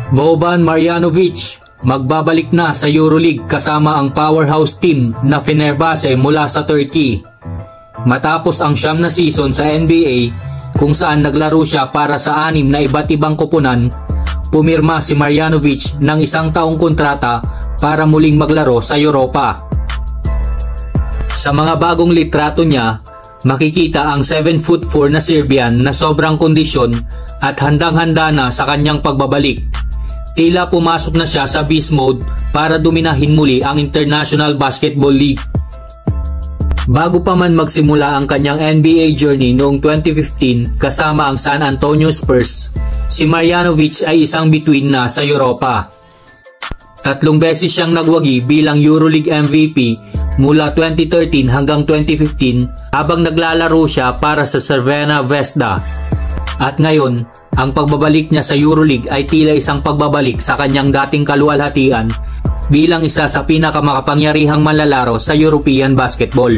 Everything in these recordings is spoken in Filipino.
Boban Marjanovic magbabalik na sa EuroLeague kasama ang powerhouse team na Fenerbahce mula sa Turkey. Matapos ang 9 na season sa NBA kung saan naglaro siya para sa 6 na iba't ibang koponan, pumirma si Marjanovic ng 1 taong kontrata para muling maglaro sa Europa. Sa mga bagong litrato niya, makikita ang 7'4" na Serbian na sobrang kondisyon at handang-handa na sa kanyang pagbabalik. Tila pumasok na siya sa beast mode para dominahin muli ang International Basketball League. Bago pa man magsimula ang kanyang NBA journey noong 2015 kasama ang San Antonio Spurs, si Marjanovic ay isang bituin na sa Europa. 3 beses siyang nagwagi bilang EuroLeague MVP mula 2013 hanggang 2015 habang naglalaro siya para sa Crvena Zvezda. At ngayon, ang pagbabalik niya sa EuroLeague ay tila isang pagbabalik sa kanyang dating kaluwalhatian bilang isa sa pinakamakapangyarihang manlalaro sa European basketball.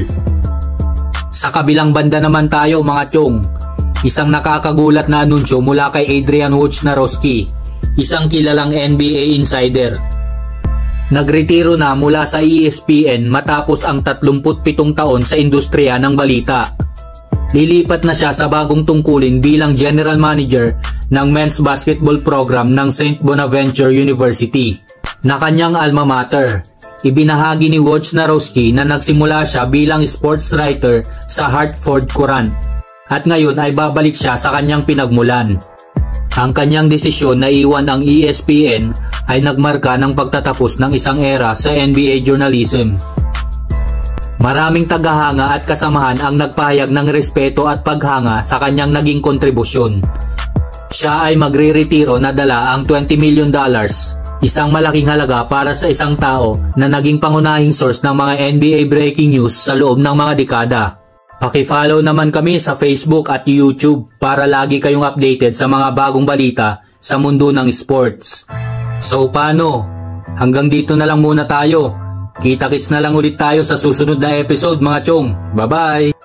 Sa kabilang banda naman tayo mga chong, isang nakakagulat na anunsyo mula kay Adrian Wojnarowski, isang kilalang NBA insider. Nagretiro na mula sa ESPN matapos ang 37 taon sa industriya ng balita. Lilipat na siya sa bagong tungkulin bilang General Manager ng Men's Basketball Program ng St. Bonaventure University, na kanyang alma mater. Ibinahagi ni Wojnarowski na nagsimula siya bilang sports writer sa Hartford Courant at ngayon ay babalik siya sa kanyang pinagmulan. Ang kanyang desisyon na iwan ang ESPN ay nagmarka ng pagtatapos ng isang era sa NBA journalism. Maraming tagahanga at kasamahan ang nagpahayag ng respeto at paghanga sa kanyang naging kontribusyon. Siya ay magre-retiro na dala ang $20 million, isang malaking halaga para sa isang tao na naging pangunahing source ng mga NBA breaking news sa loob ng mga dekada. Paki-follow naman kami sa Facebook at YouTube para lagi kayong updated sa mga bagong balita sa mundo ng sports. So paano? Hanggang dito na lang muna tayo. Kita-kits na lang ulit tayo sa susunod na episode mga chong. Bye-bye!